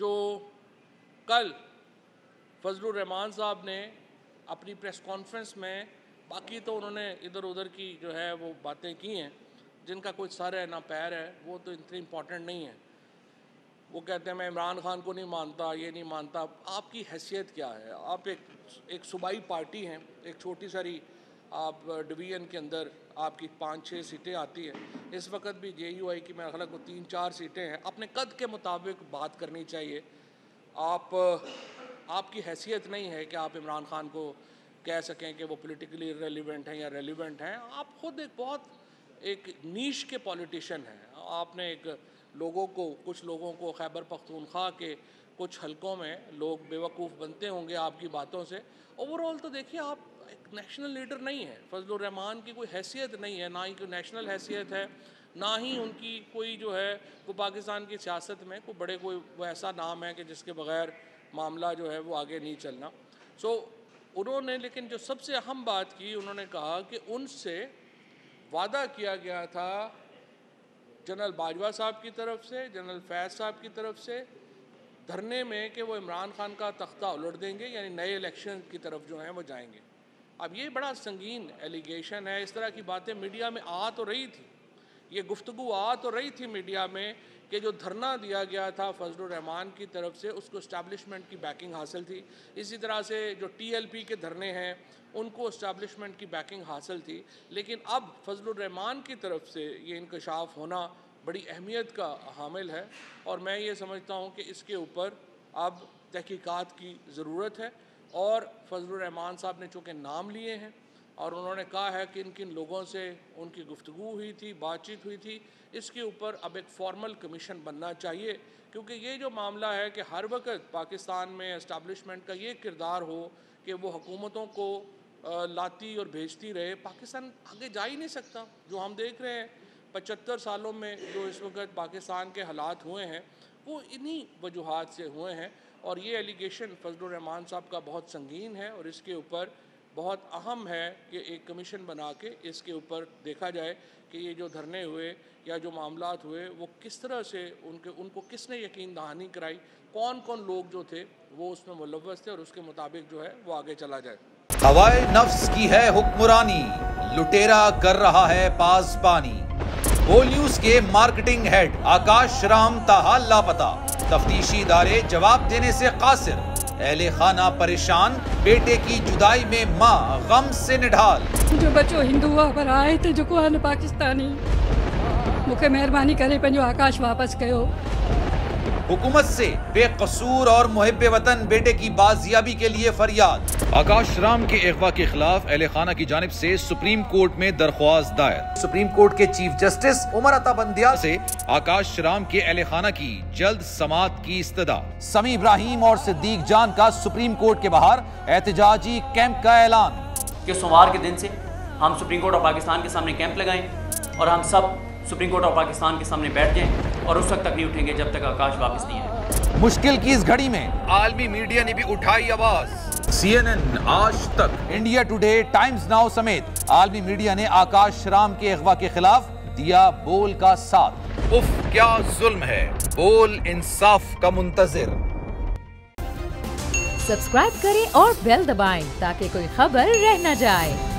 जो कल फजलुर रहमान साहब ने अपनी प्रेस कॉन्फ्रेंस में, बाकी तो उन्होंने इधर उधर की जो है वो बातें की हैं जिनका कोई सर है ना पैर है, वो तो इतनी इम्पॉर्टेंट नहीं है। वो कहते हैं मैं इमरान खान को नहीं मानता, ये नहीं मानता। आपकी हैसियत क्या है? आप एक सूबाई पार्टी हैं, एक छोटी सारी आप डिवीज़न के अंदर आपकी 5-6 सीटें आती हैं। इस वक्त भी JUI की मेरे ख्याल को 3-4 सीटें हैं। अपने कद के मुताबिक बात करनी चाहिए। आपकी हैसियत नहीं है कि आप इमरान खान को कह सकें कि वो पॉलिटिकली रेलिवेंट हैं या रेलिवेंट हैं। आप खुद एक बहुत एक नीश के पॉलिटिशियन हैं। आपने एक कुछ लोगों को खैबर पख्तूनख्वा के कुछ हलकों में लोग बेवकूफ़ बनते होंगे आपकी बातों से। ओवरऑल तो देखिए आप एक नेशनल लीडर नहीं है। फजलुर रहमान की कोई हैसियत नहीं है, ना ही कोई नेशनल हैसियत है, ना ही उनकी कोई जो है वो पाकिस्तान की सियासत में कोई वो ऐसा नाम है कि जिसके बग़ैर मामला जो है वो आगे नहीं चलना। उन्होंने लेकिन जो सबसे अहम बात की, उन्होंने कहा कि उनसे वादा किया गया था जनरल बाजवा साहब की तरफ से, जनरल फैज़ साहब की तरफ से धरने में कि वो इमरान खान का तख्ता उलट देंगे, यानी नए इलेक्शन की तरफ जो हैं वो जाएंगे। अब ये बड़ा संगीन एलिगेशन है। इस तरह की बातें मीडिया में आ तो रही थी, ये गुफ्तगू आ तो रही थी मीडिया में कि जो धरना दिया गया था फजलुर रहमान की तरफ से उसको इस्टेब्लिशमेंट की बैकिंग हासिल थी। इसी तरह से जो TLP के धरने हैं उनको इस्टेब्लिशमेंट की बैकिंग हासिल थी। लेकिन अब फजलुर रहमान की तरफ से ये इंकशाफ होना बड़ी अहमियत का हामिल है और मैं ये समझता हूँ कि इसके ऊपर अब तहकीकात की ज़रूरत है। और फजलुर रहमान साहब ने चूँकि नाम लिए हैं और उन्होंने कहा है कि किन लोगों से उनकी गुफ्तगू हुई थी, बातचीत हुई थी, इसके ऊपर अब एक फॉर्मल कमीशन बनना चाहिए। क्योंकि ये जो मामला है कि हर वक्त पाकिस्तान में इस्टेब्लिशमेंट का ये किरदार हो कि वो हुकूमतों को लाती और भेजती रहे, पाकिस्तान आगे जा ही नहीं सकता। जो हम देख रहे हैं 75 सालों में जो इस वक्त पाकिस्तान के हालात हुए हैं वो इन्हीं वजूहात से हुए हैं। और ये एलिगेशन फजलुर रहमान साहब का बहुत संगीन है और इसके ऊपर बहुत अहम है कि एक कमीशन बना के इसके ऊपर देखा जाए कि ये जो धरने हुए या जो मामलात हुए वो किस तरह से उनको किसने यकीन दहानी कराई, कौन कौन लोग जो थे वो उसमें मुलव्वस थे और उसके मुताबिक जो है वो आगे चला जाए। हवाए नफ्स की है हुक्मरानी, लुटेरा कर रहा है पासबानी। बोल न्यूज के मार्केटिंग हेड आकाश राम ताहा लापता, तफ्तीशी इदारे जवाब देने से कासिर, अहले खाना परेशान, बेटे की जुदाई में माँ गम से निढाल। जो बच्चो हिंदू पर आए थे जो को पाकिस्तानी, मुझे मेहरबानी करे पंहिंजो आकाश वापस कयो। हुकूमत से बेकसूर और मुहिब्बे वतन बेटे की बाजियाबी के लिए फरियाद। आकाश राम के अगवा के खिलाफ अहले खाना की जानिब से सुप्रीम कोर्ट में दरख्वास्त दायर। सुप्रीम कोर्ट के चीफ जस्टिस उमर अता बंदियाल से आकाश राम के अहले खाना की जल्द समाअत की इस्तदा। समी इब्राहिम और सिद्दीक जान का सुप्रीम कोर्ट के बाहर एहतजाजी कैंप का ऐलान कि सोमवार के दिन से हम सुप्रीम कोर्ट ऑफ पाकिस्तान के सामने कैंप लगाएं और हम सब सुप्रीम कोर्ट ऑफ पाकिस्तान के सामने बैठ जाएं और उस वक्त तक नहीं उठेंगे जब तक आकाश वापस नहीं आए। मुश्किल की इस घड़ी में आलमी मीडिया ने भी उठाई आवाज। CNN, आज तक, इंडिया टुडे, टाइम्स नाउ समेत आलमी मीडिया ने आकाश राम के अगवा के खिलाफ दिया बोल का साथ। उफ क्या जुल्म है, बोल इंसाफ का मुंतजिर। सब्सक्राइब करें और बेल दबाएं ताकि कोई खबर रह न जाए।